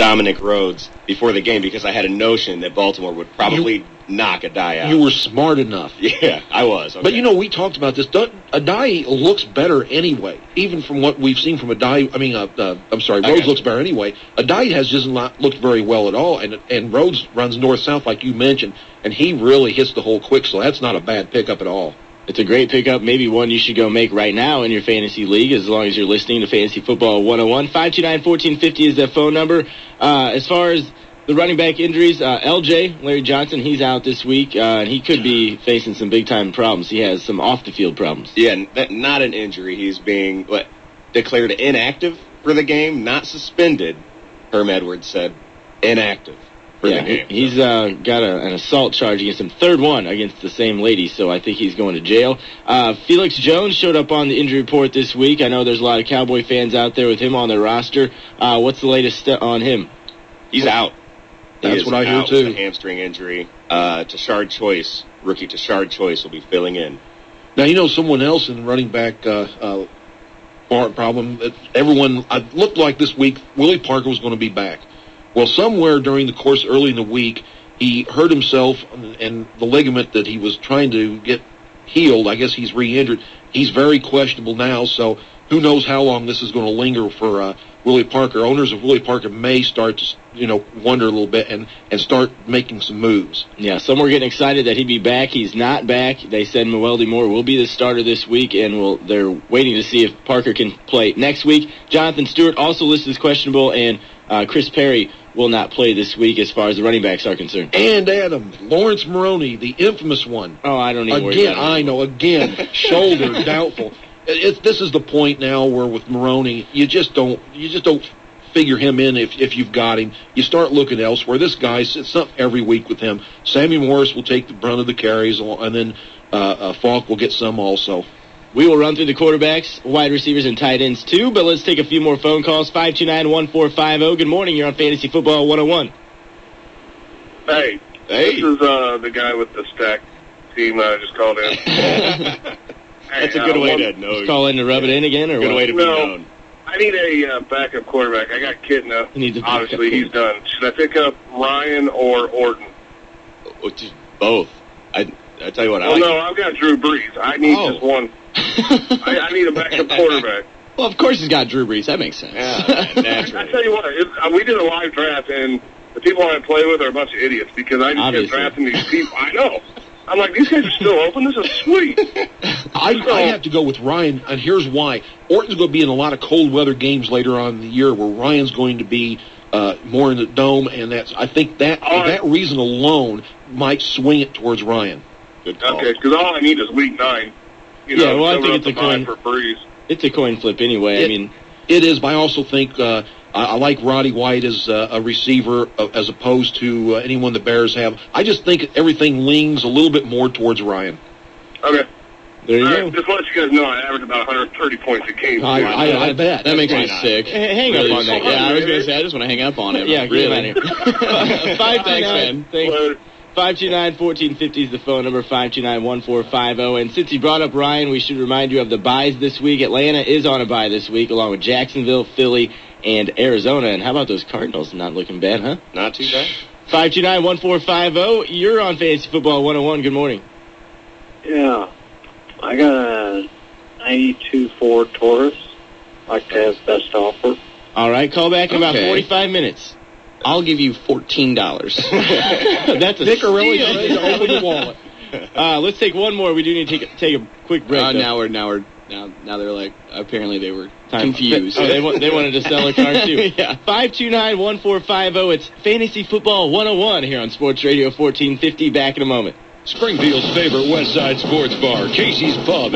Dominic Rhodes before the game because I had a notion that Baltimore would probably knock Adai out. You were smart enough. Yeah, I was. Okay. But, we talked about this. Adai looks better anyway, even from what we've seen from Adai. Rhodes looks better anyway. Adai just not looked very well at all, and Rhodes runs north-south like you mentioned, and he really hits the hole quick, so that's not a bad pickup at all. It's a great pickup, maybe one you should go make right now in your fantasy league, as long as you're listening to Fantasy Football 101. 529-1450 is the phone number. As far as the running back injuries, LJ, Larry Johnson, he's out this week, and he could be facing some big-time problems. He has some off-the-field problems. Yeah, not an injury. He's being declared inactive for the game, not suspended, Herm Edwards said. Inactive. He's got an assault charge against him, third one against the same lady, so I think he's going to jail. Felix Jones showed up on the injury report this week. I know there's a lot of Cowboy fans out there with him on their roster. What's the latest on him? He's out. That's what I hear, too. With a hamstring injury. Tashard Choice, rookie Tashard Choice, will be filling in. Now, someone else in the running back problem, everyone looked like this week Willie Parker was going to be back. Well, somewhere during the course early in the week, he hurt himself, and the ligament that he was trying to get healed, I guess he's re-injured. He's very questionable now, so who knows how long this is going to linger for Willie Parker. Owners of Willie Parker may start to, wonder a little bit and start making some moves. Yeah, some were getting excited that he'd be back. He's not back. They said Muwelde Moore will be the starter this week, and they're waiting to see if Parker can play next week. Jonathan Stewart also listed as questionable, and Chris Perry will not play this week as far as the running backs are concerned. And Adam, Lawrence Maroney, the infamous one. Oh, I don't even worry about it. Again, shoulder doubtful. This is the point now where with Maroney, you just don't figure him in if you've got him. You start looking elsewhere. This guy's, it's up every week with him. Sammy Morris will take the brunt of the carries, and then Falk will get some also. We will run through the quarterbacks, wide receivers, and tight ends, too, but let's take a few more phone calls. 529-1450. Good morning. You're on Fantasy Football 101. Hey. This is the guy with the stack team I just called in. That's a good way to know. Just call in to rub it in again, or good what? way to be known. I need a backup quarterback. I got Kitna. Obviously, he's done. Should I pick up Ryan or Orton? Both. I tell you what. I've got Drew Brees. I need just one. I need a backup quarterback. Well, of course he's got Drew Brees. That makes sense. Yeah, naturally. I tell you what, we did a live draft, and the people I play with are a bunch of idiots because I just kept drafting these people. I know. I'm like, these guys are still open. This is sweet. I have to go with Ryan, and here's why. Orton's going to be in a lot of cold weather games later on in the year where Ryan's going to be more in the dome, and I think that reason alone might swing it towards Ryan. Good call. Okay, because all I need is week 9. I think it's a coin for Breeze. It's a coin flip anyway. It is, but I also think I like Roddy White as a receiver as opposed to anyone the Bears have. I just think everything leans a little bit more towards Ryan. Okay. There you go. Just let you guys know I average about 130 points a game. I bet. That makes me sick. Hang up on that guy. Yeah, I was going to say, I just want to hang up on him. Yeah, really. Thanks, man. Thanks. 529-1450 is the phone number, 529-1450. And since you brought up Ryan, we should remind you of the byes this week. Atlanta is on a bye this week, along with Jacksonville, Philly, and Arizona. And how about those Cardinals? Not looking bad, huh? Not too bad. 529-1450. You're on Fantasy Football 101. Good morning. Yeah. I got a 92 Ford Taurus. Like to have best offer. All right, call back in about 45 minutes. I'll give you $14. That's a Nick really ready to open the wallet. Let's take one more. We do need to take a quick break. Now they're like, apparently they were confused. They wanted to sell a car too. Yeah. 529-1450. It's Fantasy Football 101 here on Sports Radio 1450. Back in a moment. Springfield's favorite West Side sports bar, Casey's Pub.